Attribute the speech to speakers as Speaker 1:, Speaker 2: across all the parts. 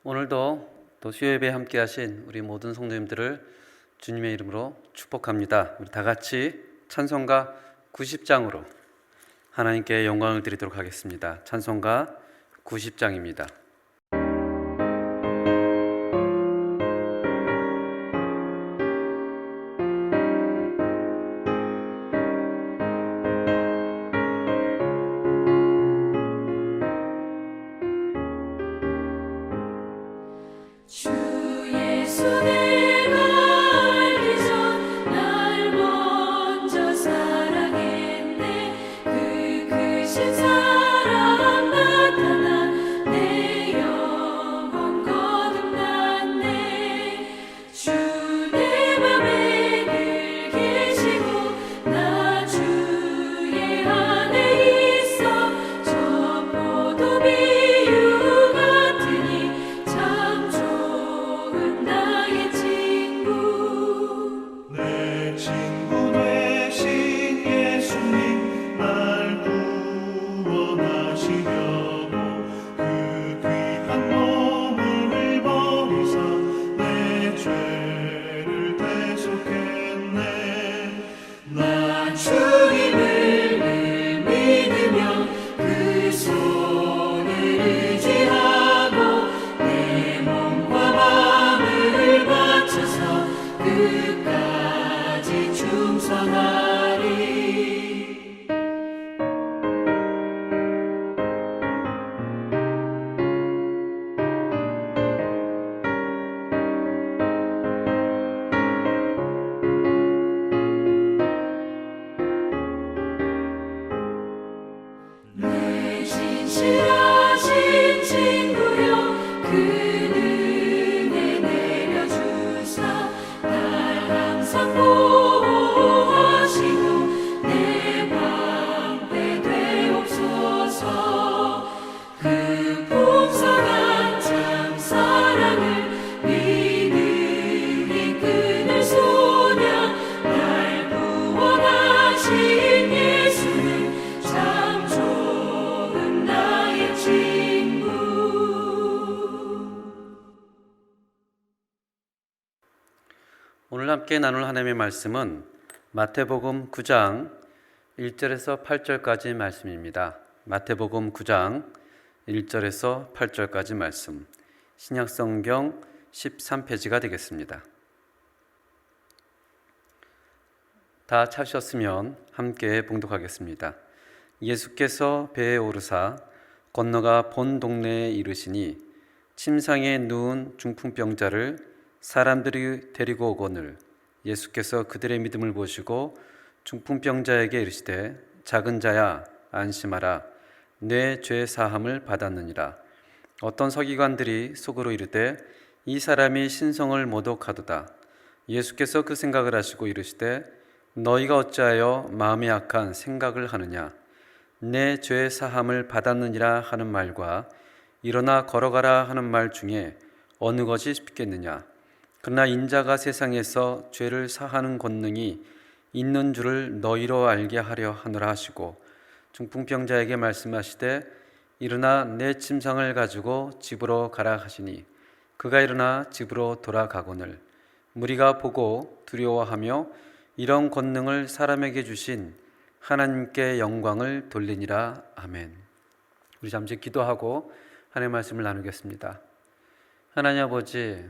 Speaker 1: 오늘도 또 수요예배에 함께 하신 우리 모든 성도님들을 주님의 이름으로 축복합니다. 우리 다 같이 찬송가 90장으로 하나님께 영광을 드리도록 하겠습니다. 찬송가 90장입니다. 오늘 함께 나눌 하나님의 말씀은 마태복음 9장 1절에서 8절까지 말씀입니다. 마태복음 9장 1절에서 8절까지 말씀, 신약성경 13페이지가 되겠습니다. 다 찾으셨으면 함께 봉독하겠습니다. 예수께서 배에 오르사 건너가 본 동네에 이르시니 침상에 누운 중풍병자를 사람들이 데리고 오거늘 예수께서 그들의 믿음을 보시고 중풍병자에게 이르시되 작은 자야 안심하라 내 죄 사함을 받았느니라. 어떤 서기관들이 속으로 이르되 이 사람이 신성을 모독하도다. 예수께서 그 생각을 하시고 이르시되 너희가 어찌하여 마음이 악한 생각을 하느냐. 내 죄 사함을 받았느니라 하는 말과 일어나 걸어가라 하는 말 중에 어느 것이 쉽겠느냐. 그러나 인자가 세상에서 죄를 사하는 권능이 있는 줄을 너희로 알게 하려 하노라 하시고 중풍병자에게 말씀하시되 일어나 내 침상을 가지고 집으로 가라 하시니 그가 일어나 집으로 돌아가거늘 무리가 보고 두려워하며 이런 권능을 사람에게 주신 하나님께 영광을 돌리니라. 아멘. 우리 잠시 기도하고 하나님의 말씀을 나누겠습니다. 하나님 아버지,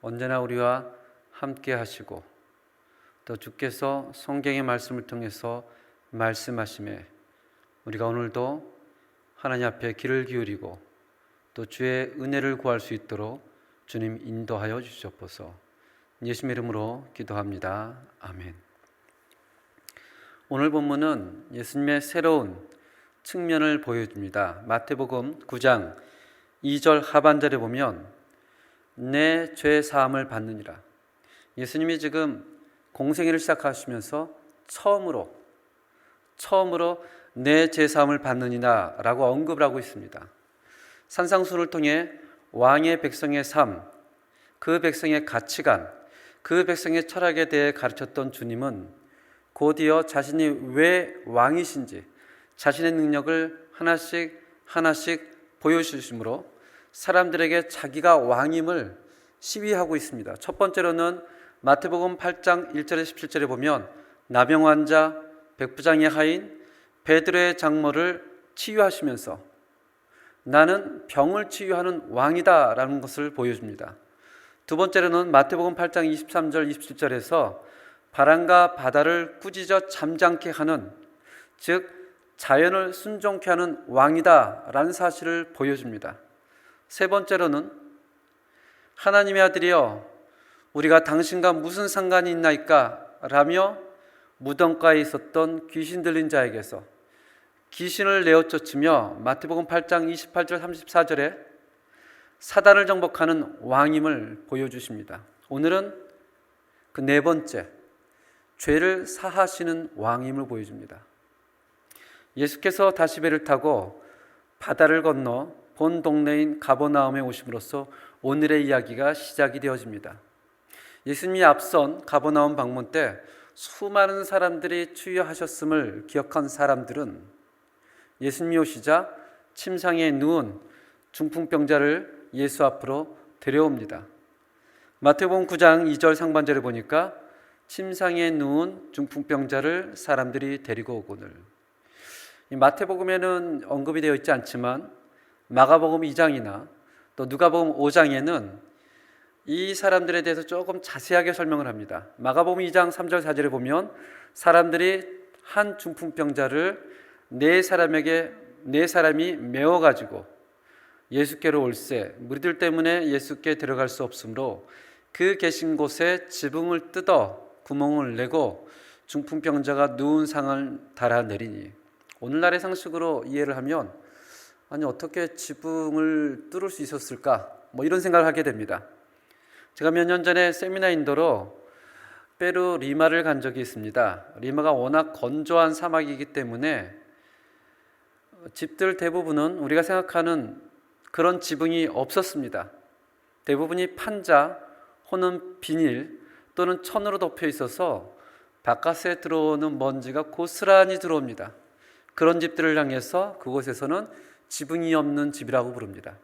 Speaker 1: 언제나 우리와 함께 하시고 또 주께서 성경의 말씀을 통해서 말씀하심에 우리가 오늘도 하나님 앞에 귀를 기울이고 또 주의 은혜를 구할 수 있도록 주님 인도하여 주시옵소서. 예수님의 이름으로 기도합니다. 아멘. 오늘 본문은 예수님의 새로운 측면을 보여줍니다. 마태복음 9장 2절 하반절에 보면 내 죄 사함을 받느니라. 예수님이 지금 공생애를 시작하시면서 처음으로 내 죄 사함을 받느니라 라고 언급을 하고 있습니다. 산상수훈을 통해 왕의 백성의 삶, 그 백성의 가치관, 그 백성의 철학에 대해 가르쳤던 주님은 곧이어 자신이 왜 왕이신지 자신의 능력을 하나씩 보여주심으로 사람들에게 자기가 왕임을 시위하고 있습니다. 첫 번째로는 마태복음 8장 1절에 17절에 보면 나병 환자, 백부장의 하인 베드로의 장모를 치유하시면서 나는 병을 치유하는 왕이다 라는 것을 보여줍니다. 두 번째로는 마태복음 8장 23절 27절에서 바람과 바다를 꾸짖어 잠잠케 하는, 즉 자연을 순종케 하는 왕이다 라는 사실을 보여줍니다. 세 번째로는 하나님의 아들이여 우리가 당신과 무슨 상관이 있나이까 라며 무덤가에 있었던 귀신 들린 자에게서 귀신을 내어 쫓으며 마태복음 8장 28절 34절에 사단을 정복하는 왕임을 보여주십니다. 오늘은 그 네 번째, 죄를 사하시는 왕임을 보여줍니다. 예수께서 다시 배를 타고 바다를 건너 본 동네인 가버나움에 오심으로써 오늘의 이야기가 시작이 되어집니다. 예수님이 앞선 가버나움 방문 때 수많은 사람들이 치유하셨음을 기억한 사람들은 예수님이 오시자 침상에 누운 중풍병자를 예수 앞으로 데려옵니다. 마태복음 9장 2절 상반절에 보니까 침상에 누운 중풍병자를 사람들이 데리고 오거늘. 이 마태복음에는 언급이 되어 있지 않지만 마가복음 2장이나 또 누가복음 5장에는 이 사람들에 대해서 조금 자세하게 설명을 합니다. 마가복음 2장 3절 4절에 보면 사람들이 한 중풍병자를 네 사람이 메워가지고 예수께로 올세 무리들 때문에 예수께 들어갈 수 없으므로 그 계신 곳에 지붕을 뜯어 구멍을 내고 중풍병자가 누운 상을 달아내리니, 오늘날의 상식으로 이해를 하면 아니 어떻게 지붕을 뚫을 수 있었을까 이런 생각을 하게 됩니다. 제가 몇 년 전에 세미나 인도로 페루 리마를 간 적이 있습니다. 리마가 워낙 건조한 사막이기 때문에 집들 대부분은 우리가 생각하는 그런 지붕이 없었습니다. 대부분이 판자 혹은 비닐 또는 천으로 덮여 있어서 바깥에 들어오는 먼지가 고스란히 들어옵니다. 그런 집들을 향해서 그곳에서는 지붕이 없는 집이라고 부릅니다.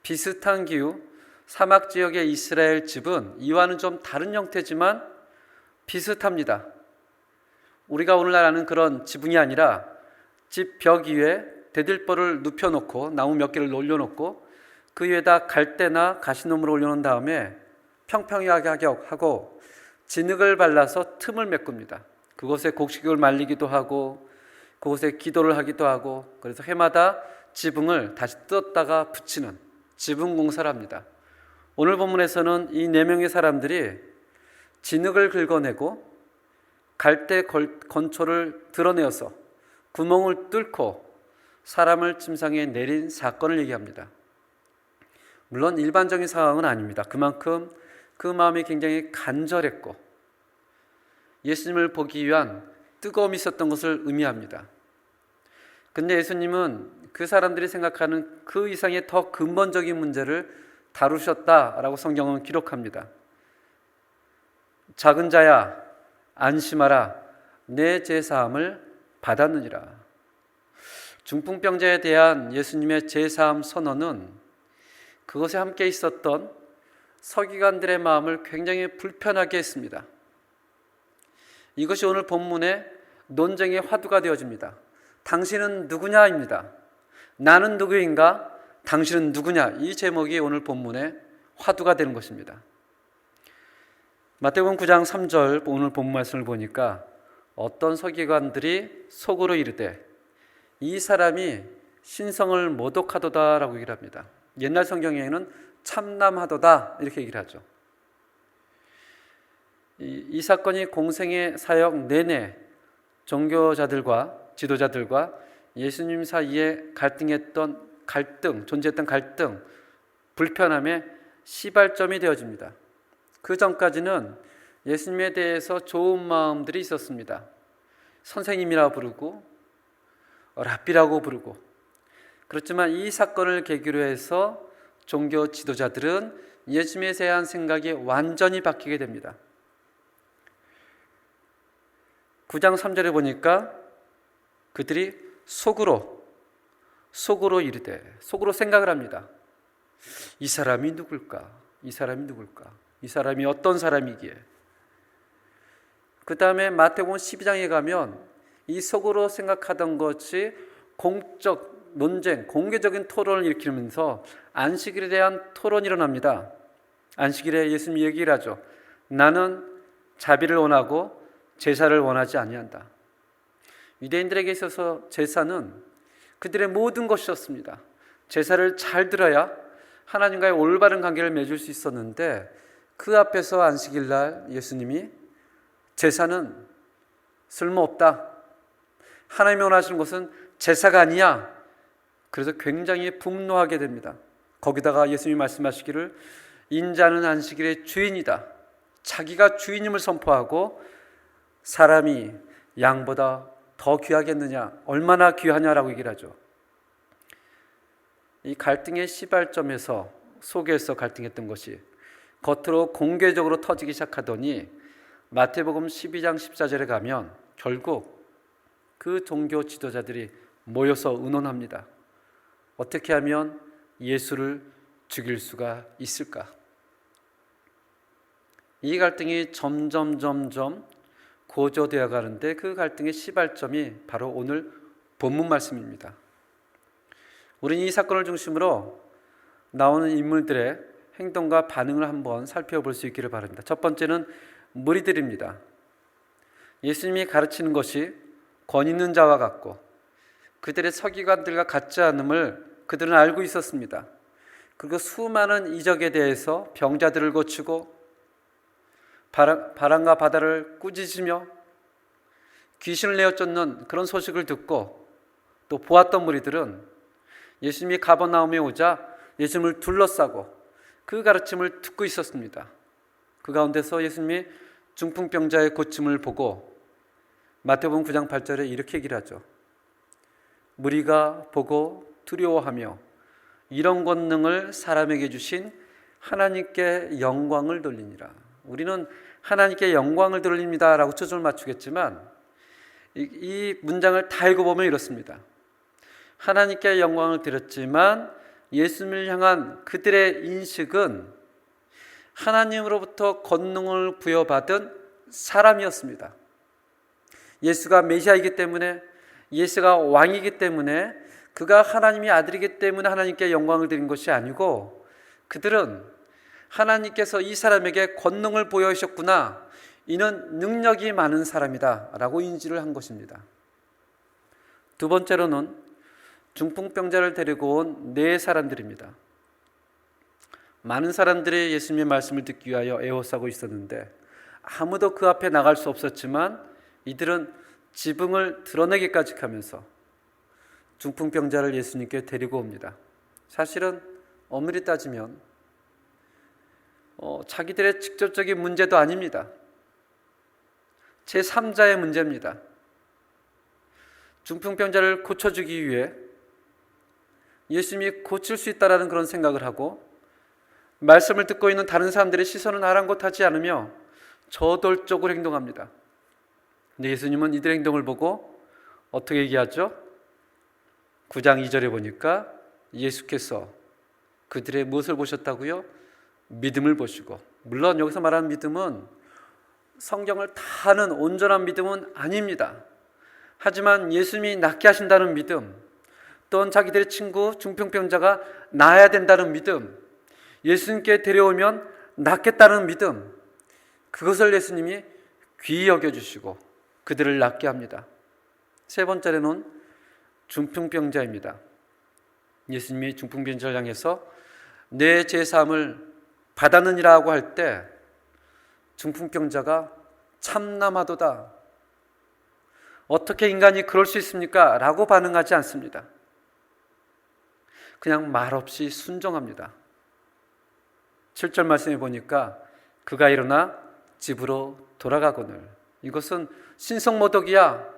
Speaker 1: 비슷한 기후, 사막 지역의 이스라엘 집은 이와는 좀 다른 형태지만 비슷합니다. 우리가 오늘날 아는 그런 지붕이 아니라 집 벽 위에 대들보를 눕혀놓고 나무 몇 개를 올려놓고 그 위에다 갈대나 가시나무를 올려놓은 다음에 평평하게 하고 진흙을 발라서 틈을 메꿉니다. 그곳에 곡식을 말리기도 하고 그곳에 기도를 하기도 하고, 그래서 해마다 지붕을 다시 뜯었다가 붙이는 지붕 공사를 합니다. 오늘 본문에서는 이 네 명의 사람들이 진흙을 긁어내고 갈대 건초를 드러내어서 구멍을 뚫고 사람을 침상에 내린 사건을 얘기합니다. 물론 일반적인 상황은 아닙니다. 그만큼 그 마음이 굉장히 간절했고 예수님을 보기 위한 뜨거움이 있었던 것을 의미합니다. 근데 예수님은 그 사람들이 생각하는 그 이상의 더 근본적인 문제를 다루셨다라고 성경은 기록합니다. 작은 자야 안심하라, 내 죄사함을 받았느니라. 중풍병자에 대한 예수님의 죄사함 선언은 그것에 함께 있었던 서기관들의 마음을 굉장히 불편하게 했습니다. 이것이 오늘 본문의 논쟁의 화두가 되어집니다. 당신은 누구냐입니다. 나는 누구인가? 당신은 누구냐? 이 제목이 오늘 본문의 화두가 되는 것입니다. 마태복음 9장 3절 오늘 본문 말씀을 보니까 어떤 서기관들이 속으로 이르되 이 사람이 신성을 모독하도다 라고 얘기를 합니다. 옛날 성경에는 참남하도다 이렇게 얘기를 하죠. 이 사건이 공생의 사역 내내 종교자들과 지도자들과 예수님 사이에 존재했던 갈등, 불편함의 시발점이 되어집니다. 그 전까지는 예수님에 대해서 좋은 마음들이 있었습니다. 선생님이라고 부르고 랍비라고 부르고. 그렇지만 이 사건을 계기로 해서 종교 지도자들은 예수님에 대한 생각이 완전히 바뀌게 됩니다. 9장 3절에 보니까 그들이 속으로 이르되, 속으로 생각을 합니다. 이 사람이 누굴까? 이 사람이 누굴까? 이 사람이 어떤 사람이기에? 그 다음에 마태복음 12장에 가면 이 속으로 생각하던 것이 공적 논쟁, 공개적인 토론을 일으키면서 안식일에 대한 토론이 일어납니다. 안식일에 예수님이 얘기를 하죠. 나는 자비를 원하고 제사를 원하지 아니한다. 유대인들에게 있어서 제사는 그들의 모든 것이었습니다. 제사를 잘 들어야 하나님과의 올바른 관계를 맺을 수 있었는데 그 앞에서 안식일 날 예수님이 제사는 쓸모없다. 하나님이 원하시는 것은 제사가 아니야. 그래서 굉장히 분노하게 됩니다. 거기다가 예수님이 말씀하시기를 인자는 안식일의 주인이다. 자기가 주인임을 선포하고 사람이 양보다 더 귀하겠느냐, 얼마나 귀하냐라고 얘기를 하죠. 이 갈등의 시발점에서 속에서 갈등했던 것이 겉으로 공개적으로 터지기 시작하더니 마태복음 12장 14절에 가면 결국 그 종교 지도자들이 모여서 의논합니다. 어떻게 하면 예수를 죽일 수가 있을까? 이 갈등이 점점 고조되어 가는데 그 갈등의 시발점이 바로 오늘 본문 말씀입니다. 우리는 이 사건을 중심으로 나오는 인물들의 행동과 반응을 한번 살펴볼 수 있기를 바랍니다. 첫 번째는 무리들입니다. 예수님이 가르치는 것이 권위 있는 자와 같고 그들의 서기관들과 같지 않음을 그들은 알고 있었습니다. 그리고 수많은 이적에 대해서 병자들을 고치고 바람과 바다를 꾸짖으며 귀신을 내어 쫓는 그런 소식을 듣고 또 보았던 무리들은 예수님이 가버나움에 오자 예수님을 둘러싸고 그 가르침을 듣고 있었습니다. 그 가운데서 예수님이 중풍병자의 고침을 보고 마태복음 9장 8절에 이렇게 얘기를 하죠. 무리가 보고 두려워하며 이런 권능을 사람에게 주신 하나님께 영광을 돌리니라. 우리는 하나님께 영광을 돌립니다 라고 초점을 맞추겠지만 이 문장을 다 읽어보면 이렇습니다. 하나님께 영광을 드렸지만 예수님을 향한 그들의 인식은 하나님으로부터 권능을 부여받은 사람이었습니다. 예수가 메시아이기 때문에, 예수가 왕이기 때문에, 그가 하나님의 아들이기 때문에 하나님께 영광을 드린 것이 아니고 그들은 하나님께서 이 사람에게 권능을 보여주셨구나, 이는 능력이 많은 사람이다 라고 인지를 한 것입니다. 두 번째로는 중풍병자를 데리고 온 네 사람들입니다. 많은 사람들이 예수님의 말씀을 듣기 위하여 에워싸고 있었는데 아무도 그 앞에 나갈 수 없었지만 이들은 지붕을 드러내기까지 하면서 중풍병자를 예수님께 데리고 옵니다. 사실은 엄밀히 따지면 자기들의 직접적인 문제도 아닙니다. 제3자의 문제입니다. 중풍병자를 고쳐주기 위해 예수님이 고칠 수 있다라는 그런 생각을 하고 말씀을 듣고 있는 다른 사람들의 시선은 아랑곳하지 않으며 저돌적으로 행동합니다. 근데 예수님은 이들의 행동을 보고 어떻게 얘기하죠? 9장 2절에 보니까 예수께서 그들의 무엇을 보셨다고요? 믿음을 보시고, 물론 여기서 말하는 믿음은 성경을 다 아는 온전한 믿음은 아닙니다. 하지만 예수님이 낫게 하신다는 믿음, 또는 자기들의 친구 중풍병자가 나아야 된다는 믿음, 예수님께 데려오면 낫겠다는 믿음, 그것을 예수님이 귀히 여겨주시고 그들을 낫게 합니다. 세 번째로는 중풍병자입니다. 예수님이 중풍병자를 향해서 내 제사함을 받았느니라고 할 때 중풍병자가 참남하도다, 어떻게 인간이 그럴 수 있습니까? 라고 반응하지 않습니다. 그냥 말없이 순종합니다. 7절 말씀해 보니까 그가 일어나 집으로 돌아가거늘. 이것은 신성모독이야,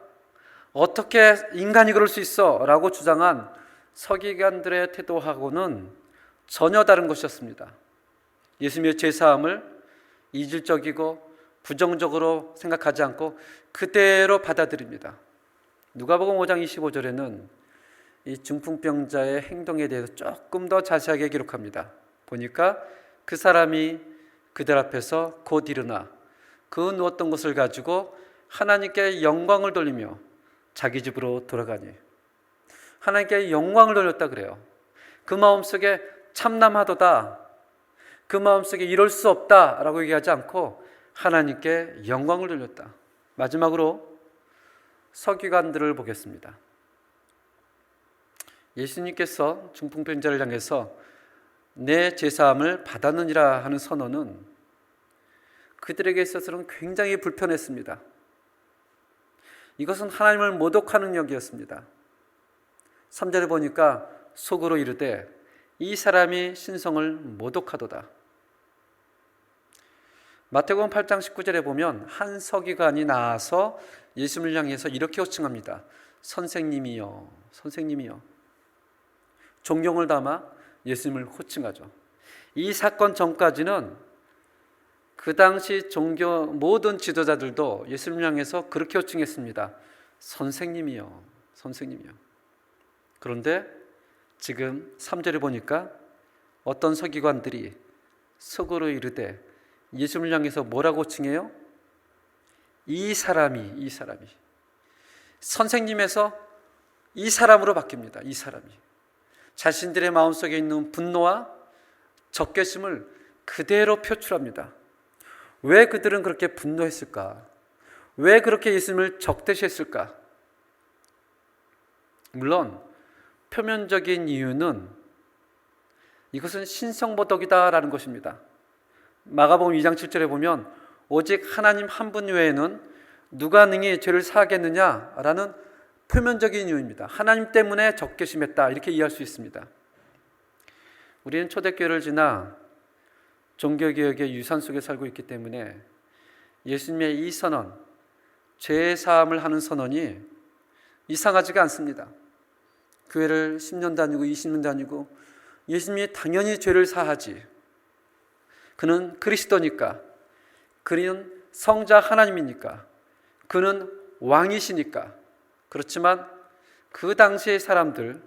Speaker 1: 어떻게 인간이 그럴 수 있어? 라고 주장한 서기관들의 태도하고는 전혀 다른 것이었습니다. 예수님의 제사함을 이질적이고 부정적으로 생각하지 않고 그대로 받아들입니다. 누가복음 5장 25절에는 이 중풍병자의 행동에 대해서 조금 더 자세하게 기록합니다. 보니까 그 사람이 그들 앞에서 곧 일어나 그 누웠던 것을 가지고 하나님께 영광을 돌리며 자기 집으로 돌아가니, 하나님께 영광을 돌렸다 그래요. 그 마음속에 참남하도다, 그 마음속에 이럴 수 없다라고 얘기하지 않고 하나님께 영광을 돌렸다. 마지막으로 서기관들을 보겠습니다. 예수님께서 중풍병자를 향해서 내 제사함을 받았느니라 하는 선언은 그들에게 있어서는 굉장히 불편했습니다. 이것은 하나님을 모독하는 역이었습니다. 3절에 보니까 속으로 이르되 이 사람이 신성을 모독하도다. 마태복음 8장 19절에 보면 한 서기관이 나와서 예수님을 향해서 이렇게 호칭합니다. 선생님이여, 선생님이여. 존경을 담아 예수님을 호칭하죠. 이 사건 전까지는 그 당시 종교 모든 지도자들도 예수님을 향해서 그렇게 호칭했습니다. 선생님이여, 선생님이여. 그런데 지금 3절에 보니까 어떤 서기관들이 속으로 이르되 예수님을 향해서 뭐라고 호칭해요? 이 사람이 선생님에서 이 사람으로 바뀝니다. 이 사람이 자신들의 마음속에 있는 분노와 적개심을 그대로 표출합니다. 왜 그들은 그렇게 분노했을까? 왜 그렇게 예수님을 적대시했을까? 물론 표면적인 이유는 이것은 신성모독이다라는 것입니다. 마가복음 2장 7절에 보면 오직 하나님 한 분 외에는 누가 능히 죄를 사하겠느냐라는 표면적인 이유입니다. 하나님 때문에 적개심했다, 이렇게 이해할 수 있습니다. 우리는 초대교회를 지나 종교개혁의 유산 속에 살고 있기 때문에 예수님의 이 선언, 죄 사함을 하는 선언이 이상하지가 않습니다. 교회를 10년 다니고 20년 다니고 예수님이 당연히 죄를 사하지. 그는 그리스도니까, 그는 성자 하나님이니까, 그는 왕이시니까. 그렇지만 그 당시의 사람들,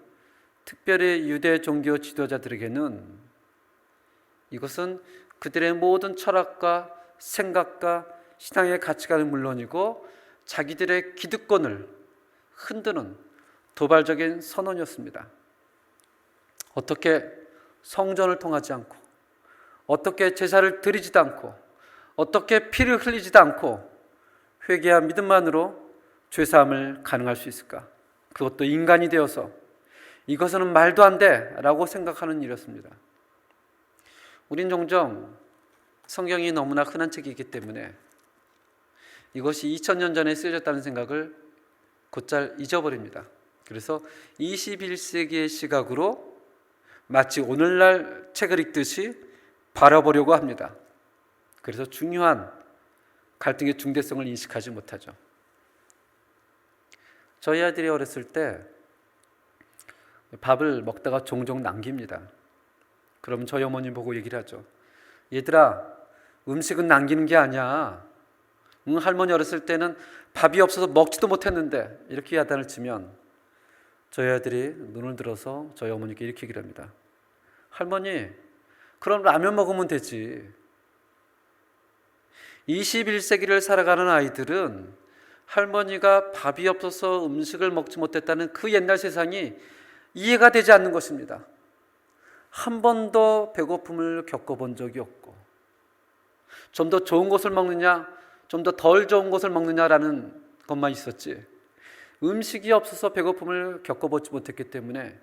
Speaker 1: 특별히 유대 종교 지도자들에게는 이것은 그들의 모든 철학과 생각과 신앙의 가치관은 물론이고 자기들의 기득권을 흔드는 도발적인 선언이었습니다. 어떻게 성전을 통하지 않고, 어떻게 제사를 드리지도 않고, 어떻게 피를 흘리지도 않고 회개와 믿음만으로 죄사함을 가능할 수 있을까? 그것도 인간이 되어서 이것은 말도 안 돼 라고 생각하는 일이었습니다. 우린 종종 성경이 너무나 흔한 책이기 때문에 이것이 2000년 전에 쓰여졌다는 생각을 곧잘 잊어버립니다. 그래서 21세기의 시각으로 마치 오늘날 책을 읽듯이 바라보려고 합니다. 그래서 중요한 갈등의 중대성을 인식하지 못하죠. 저희 아들이 어렸을 때 밥을 먹다가 종종 남깁니다. 그럼 저희 어머니 보고 얘기를 하죠. 얘들아, 음식은 남기는 게 아니야. 할머니 어렸을 때는 밥이 없어서 먹지도 못했는데, 이렇게 야단을 치면 저희 아들이 눈을 들어서 저희 어머니께 이렇게 얘기를 합니다. 할머니, 그럼 라면 먹으면 되지. 21세기를 살아가는 아이들은 할머니가 밥이 없어서 음식을 먹지 못했다는 그 옛날 세상이 이해가 되지 않는 것입니다. 한 번도 배고픔을 겪어본 적이 없고, 좀 더 좋은 것을 먹느냐, 좀 더 덜 좋은 것을 먹느냐라는 것만 있었지, 음식이 없어서 배고픔을 겪어보지 못했기 때문에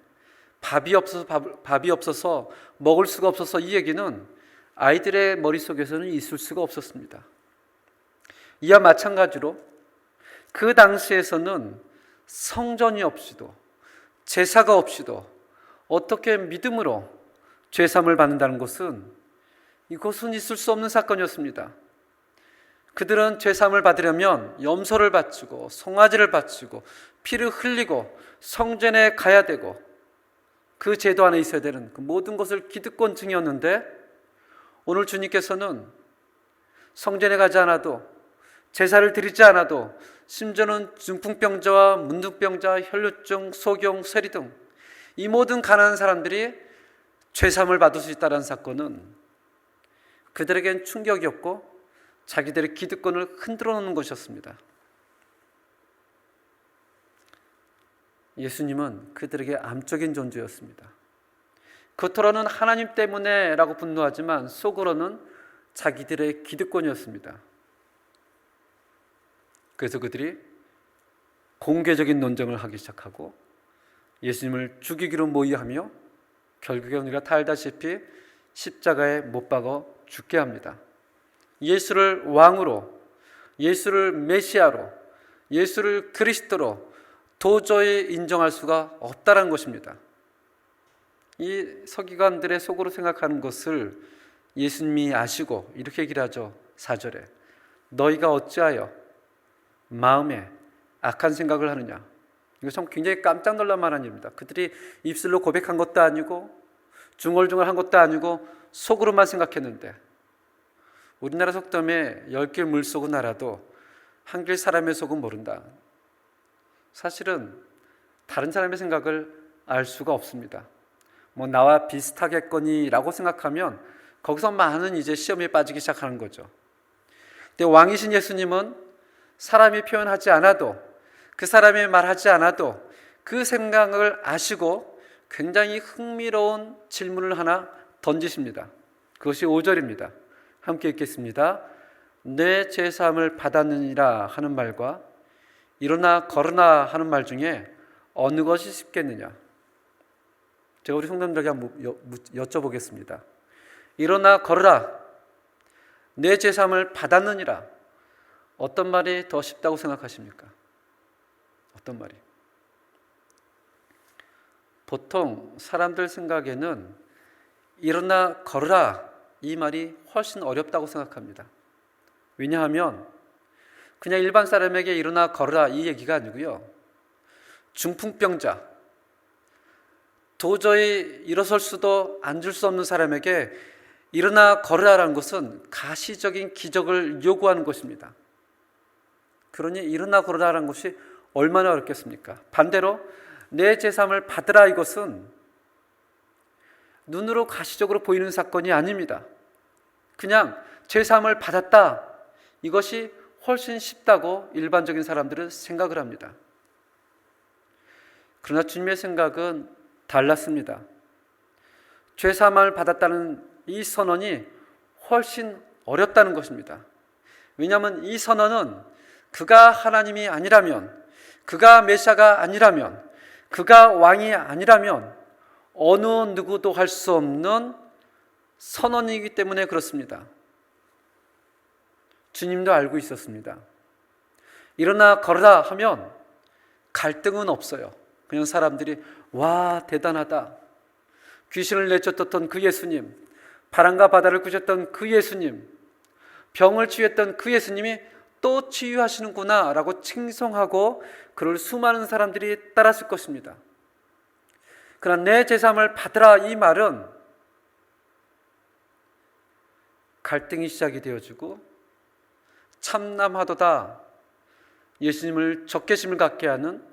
Speaker 1: 밥이 없어서 먹을 수가 없어서, 이 얘기는 아이들의 머릿속에서는 있을 수가 없었습니다. 이와 마찬가지로 그 당시에서는 성전이 없이도, 제사가 없이도 어떻게 믿음으로 죄사함을 받는다는 것은, 이것은 있을 수 없는 사건이었습니다. 그들은 죄사함을 받으려면 염소를 바치고 송아지를 바치고 피를 흘리고 성전에 가야 되고 그 제도 안에 있어야 되는 그 모든 것을 기득권층이었는데, 오늘 주님께서는 성전에 가지 않아도, 제사를 드리지 않아도, 심지어는 중풍병자와 문둥병자, 혈루증, 소경, 세리 등 이 모든 가난한 사람들이 죄사함을 받을 수 있다는 사건은 그들에겐 충격이었고 자기들의 기득권을 흔들어 놓는 것이었습니다. 예수님은 그들에게 암적인 존재였습니다. 겉으로는 하나님 때문에 라고 분노하지만 속으로는 자기들의 기득권이었습니다. 그래서 그들이 공개적인 논쟁을 하기 시작하고 예수님을 죽이기로 모의하며 결국에 우리가 다 알다시피 십자가에 못 박아 죽게 합니다. 예수를 왕으로, 예수를 메시아로, 예수를 그리스도로 도저히 인정할 수가 없다는 것입니다. 이 서기관들의 속으로 생각하는 것을 예수님이 아시고 이렇게 얘기를 하죠. 4절에 너희가 어찌하여 마음에 악한 생각을 하느냐. 이거 참 굉장히 깜짝 놀랄 만한 일입니다. 그들이 입술로 고백한 것도 아니고 중얼중얼한 것도 아니고 속으로만 생각했는데, 우리나라 속담에 10길 물속은 알아도 한 길 사람의 속은 모른다. 사실은 다른 사람의 생각을 알 수가 없습니다. 나와 비슷하겠거니라고 생각하면 거기서 많은 이제 시험에 빠지기 시작하는 거죠. 근데 왕이신 예수님은 사람이 표현하지 않아도, 그 사람이 말하지 않아도 그 생각을 아시고 굉장히 흥미로운 질문을 하나 던지십니다. 그것이 5절입니다. 함께 읽겠습니다. 내 죄사함을 받았느니라 하는 말과 일어나 걸으나 하는 말 중에 어느 것이 쉽겠느냐. 제가 우리 성도님들에게 한번 여쭤보겠습니다. 일어나 걸으라, 내 죄사함을 받았느니라, 어떤 말이 더 쉽다고 생각하십니까? 어떤 말이? 보통 사람들 생각에는 일어나 걸으라 이 말이 훨씬 어렵다고 생각합니다. 왜냐하면 그냥 일반 사람에게 일어나 걸으라 이 얘기가 아니고요, 중풍병자, 도저히 일어설 수도 앉을 수 없는 사람에게 일어나 걸으라는 것은 가시적인 기적을 요구하는 것입니다. 그러니 일어나 걸으라는 것이 얼마나 어렵겠습니까? 반대로 내 죄사함을 받으라, 이것은 눈으로 가시적으로 보이는 사건이 아닙니다. 그냥 죄사함을 받았다, 이것이 훨씬 쉽다고 일반적인 사람들은 생각을 합니다. 그러나 주님의 생각은 달랐습니다. 죄사함을 받았다는 이 선언이 훨씬 어렵다는 것입니다. 왜냐하면 이 선언은 그가 하나님이 아니라면, 그가 메시아가 아니라면, 그가 왕이 아니라면 어느 누구도 할 수 없는 선언이기 때문에 그렇습니다. 주님도 알고 있었습니다. 일어나 걸으라 하면 갈등은 없어요. 그냥 사람들이 와, 대단하다, 귀신을 내쫓았던 그 예수님, 바람과 바다를 꾸셨던 그 예수님, 병을 치유했던 그 예수님이 또 치유하시는구나 라고 칭송하고 그를 수많은 사람들이 따랐을 것입니다. 그러나 내 죄사함을 받으라 이 말은 갈등이 시작이 되어지고 참남하도다 예수님을 적개심을 갖게 하는,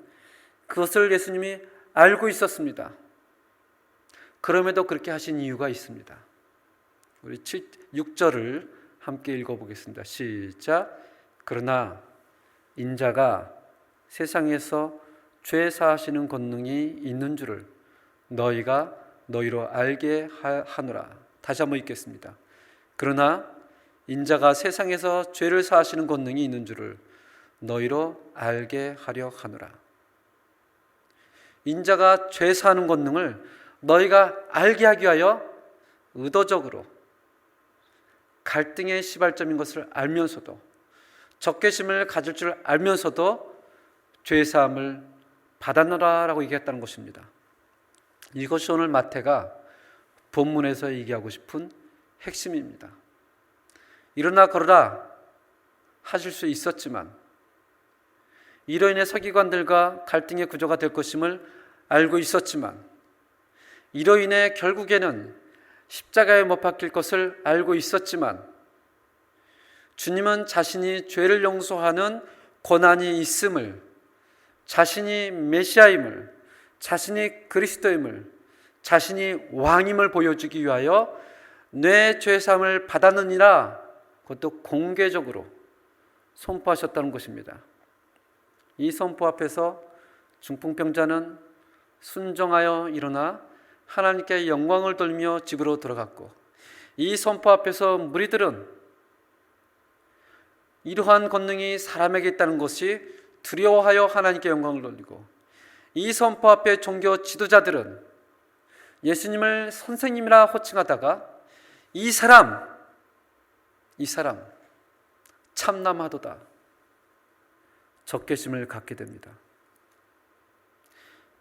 Speaker 1: 그것을 예수님이 알고 있었습니다. 그럼에도 그렇게 하신 이유가 있습니다. 우리 6절을 함께 읽어보겠습니다. 시작. 그러나 인자가 세상에서 죄 사하시는 권능이 있는 줄을 너희가 너희로 알게 하노라. 다시 한번 읽겠습니다. 그러나 인자가 세상에서 죄를 사하시는 권능이 있는 줄을 너희로 알게 하려 하노라. 인자가 죄 사하는 권능을 너희가 알게 하기 위하여 의도적으로 갈등의 시발점인 것을 알면서도, 적개심을 가질 줄 알면서도 죄사함을 받았노라라고 얘기했다는 것입니다. 이것이 오늘 마태가 본문에서 얘기하고 싶은 핵심입니다. 일어나 걸으라 하실 수 있었지만 이로 인해 서기관들과 갈등의 구조가 될 것임을 알고 있었지만, 이로 인해 결국에는 십자가에 못 박힐 것을 알고 있었지만, 주님은 자신이 죄를 용서하는 권한이 있음을, 자신이 메시아임을, 자신이 그리스도임을, 자신이 왕임을 보여주기 위하여 내 죄사함을 받았느니라, 그것도 공개적으로 선포하셨다는 것입니다. 이 선포 앞에서 중풍병자는 순종하여 일어나 하나님께 영광을 돌리며 집으로 들어갔고, 이 선포 앞에서 무리들은 이러한 권능이 사람에게 있다는 것이 두려워하여 하나님께 영광을 돌리고, 이 선포 앞에 종교 지도자들은 예수님을 선생님이라 호칭하다가 이 사람 참남하도다 적개심을 갖게 됩니다.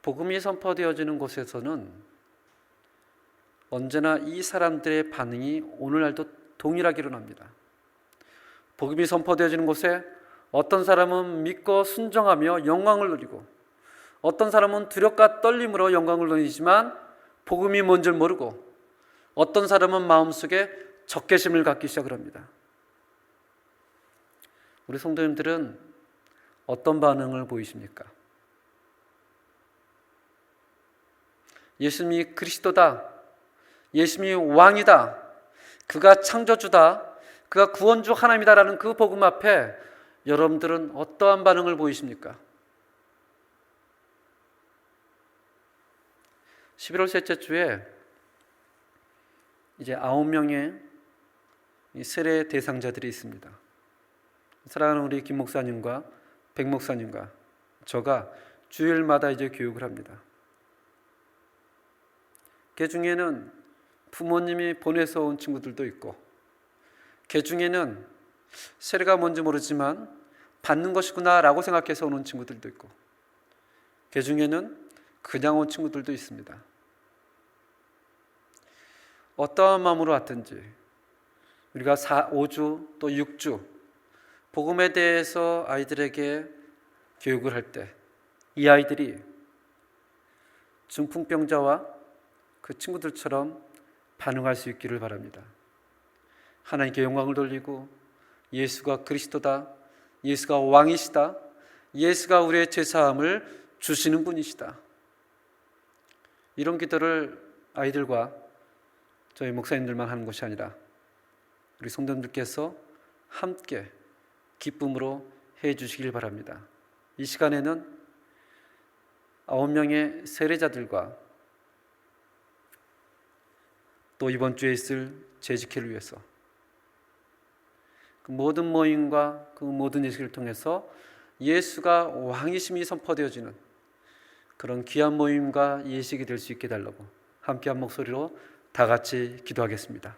Speaker 1: 복음이 선포되어지는 곳에서는 언제나 이 사람들의 반응이 오늘날도 동일하게 일어납니다. 복음이 선포되어지는 곳에 어떤 사람은 믿고 순종하며 영광을 누리고, 어떤 사람은 두렵과 떨림으로 영광을 누리지만 복음이 뭔 줄 모르고, 어떤 사람은 마음속에 적개심을 갖기 시작을 합니다. 우리 성도님들은 어떤 반응을 보이십니까? 예수님이 그리스도다, 예수님이 왕이다, 그가 창조주다, 그가 구원주 하나님이다라는 그 복음 앞에 여러분들은 어떠한 반응을 보이십니까? 11월 셋째 주에 이제 9명의 세례 대상자들이 있습니다. 사랑하는 우리 김 목사님과 백 목사님과 저가 주일마다 이제 교육을 합니다. 그 중에는 부모님이 보내서 온 친구들도 있고, 그 중에는 세례가 뭔지 모르지만 받는 것이구나 라고 생각해서 오는 친구들도 있고, 그 중에는 그냥 온 친구들도 있습니다. 어떠한 마음으로 왔든지 우리가 5주 또 6주 복음에 대해서 아이들에게 교육을 할 때 이 아이들이 중풍병자와 그 친구들처럼 반응할 수 있기를 바랍니다. 하나님께 영광을 돌리고 예수가 그리스도다, 예수가 왕이시다, 예수가 우리의 죄사함을 주시는 분이시다, 이런 기도를 아이들과 저희 목사님들만 하는 것이 아니라 우리 성도님들께서 함께 기쁨으로 해 주시길 바랍니다. 이 시간에는 9명의 세례자들과 또 이번 주에 있을 재직회를 위해서 그 모든 모임과 그 모든 예식을 통해서 예수가 왕이심이 선포되어지는 그런 귀한 모임과 예식이 될 수 있게 해달라고 함께 한 목소리로 다 같이 기도하겠습니다.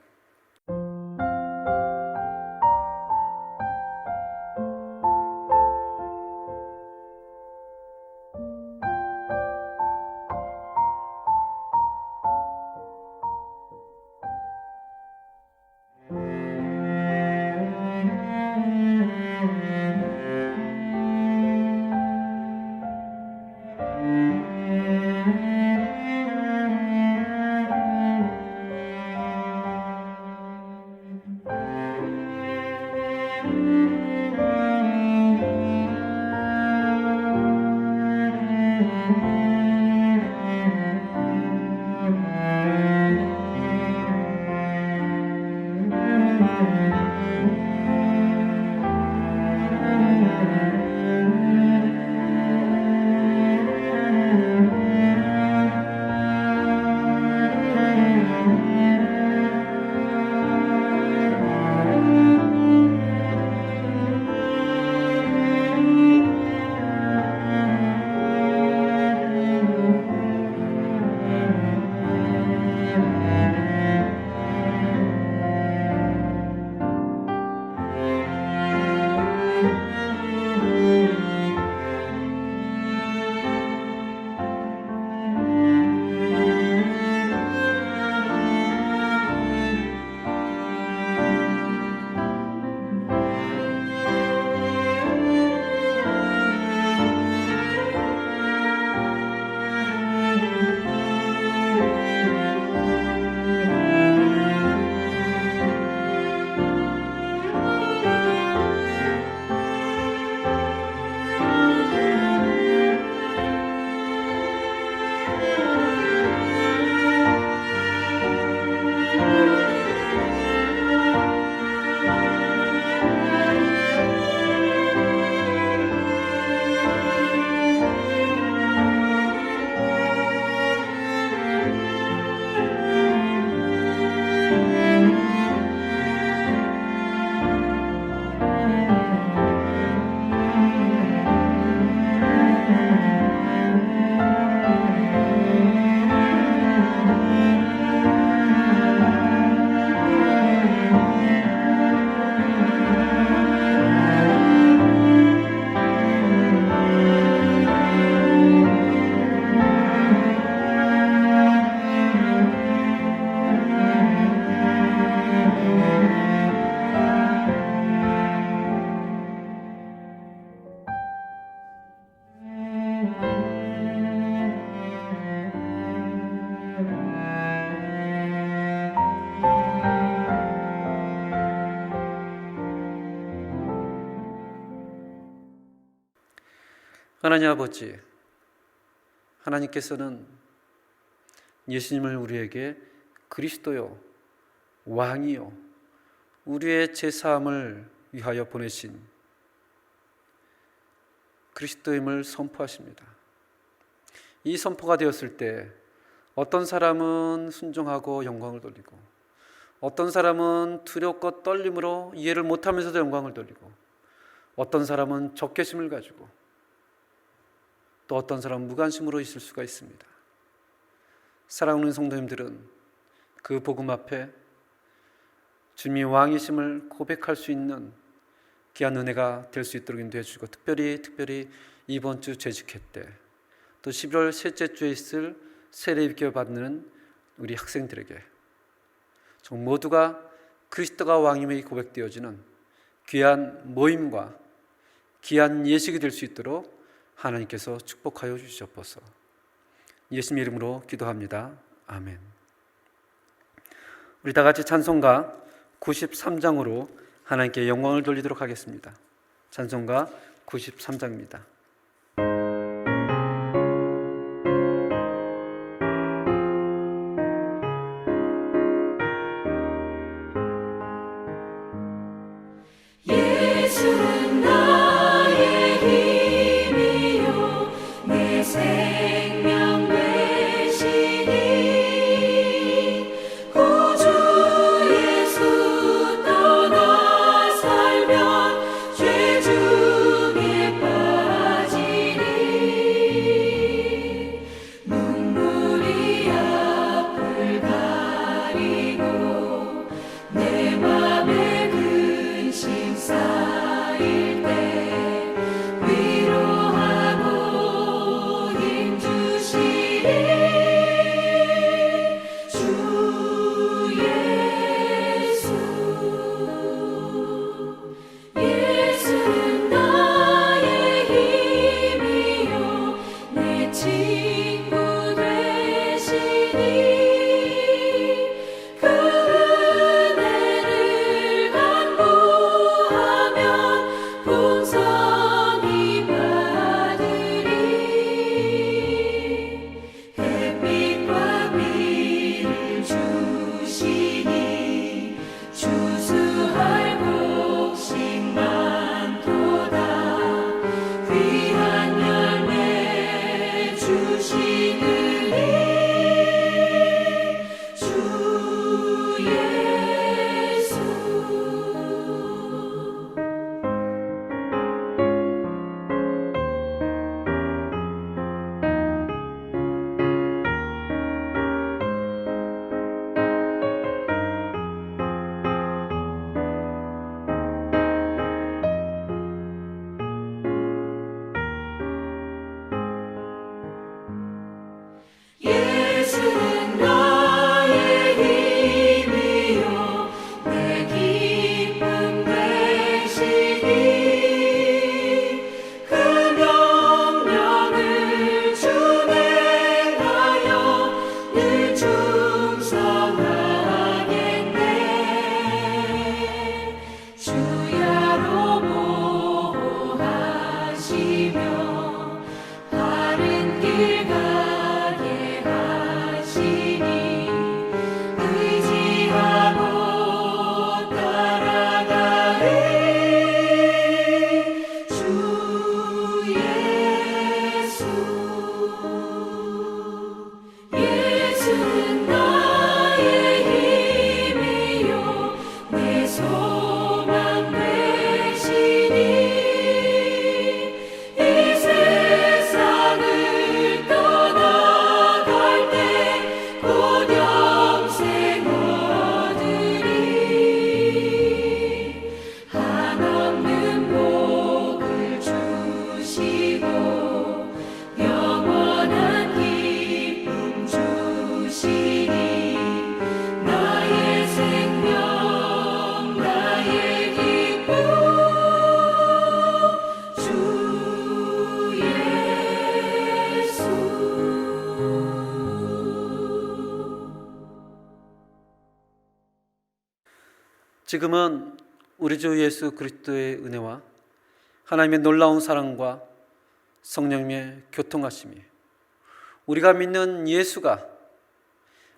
Speaker 1: 하나님 아버지, 하나님께서는 예수님을 우리에게 그리스도요, 왕이요, 우리의 죄사함을 위하여 보내신 그리스도임을 선포하십니다. 이 선포가 되었을 때 어떤 사람은 순종하고 영광을 돌리고, 어떤 사람은 두렵고 떨림으로 이해를 못하면서도 영광을 돌리고, 어떤 사람은 적개심을 가지고, 또 어떤 사람은 무관심으로 있을 수가 있습니다. 사랑하는 성도님들은 그 복음 앞에 주님이 왕이심을 고백할 수 있는 귀한 은혜가 될 수 있도록 인도해 주시고, 특별히 이번 주 재직회 때, 또 11월 셋째 주에 있을 세례입교 받는 우리 학생들에게 정 모두가 그리스도가 왕임이 고백되어지는 귀한 모임과 귀한 예식이 될 수 있도록 하나님께서 축복하여 주시옵소서. 예수님 이름으로 기도합니다. 아멘. 우리 다 같이 찬송가 93장으로 하나님께 영광을 돌리도록 하겠습니다. 찬송가 93장입니다.
Speaker 2: 예수는 나의 힘이요 내 생명 되시니 구주 예수 떠나 살면 죄 중에 빠지니 눈물이 앞을 가리고 내 맘에 근심 쌓일 때 위로하고 힘 주시리 주 예수. 예수는 나의 힘이요 내 친구 되시니 그 은혜를 간구하면 풍성히 받으리. 햇빛과 비를 주시니 추수할 곡식 많도다. 귀한 열매 주시느니 주 예수. 예수는 나의 힘이요 내 기쁨 되시니 그 명령을 준행하여 늘 충성하겠네. 주야로 보호하시며 바른 길 가게 하시니 의지하고 따라가리 주 예수. 예수는 나의 힘이요 내 소망 되시니 이 세상을 떠나갈 때 곧 영생 얻으리. 한없는 복을 주시고 영원한 기쁨 주시니 나의 생명 나의 기쁨 주 예수.
Speaker 1: 지금은 우리 주 예수 그리스도의 은혜와 하나님의 놀라운 사랑과 성령님의 교통하심이 우리가 믿는 예수가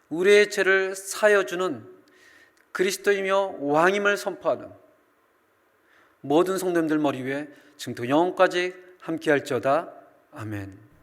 Speaker 1: 우리의 죄를 사여주는 그리스도이며 왕임을 선포하는 모든 성도님들 머리 위에 지금부터 영원까지 함께할지어다. 아멘.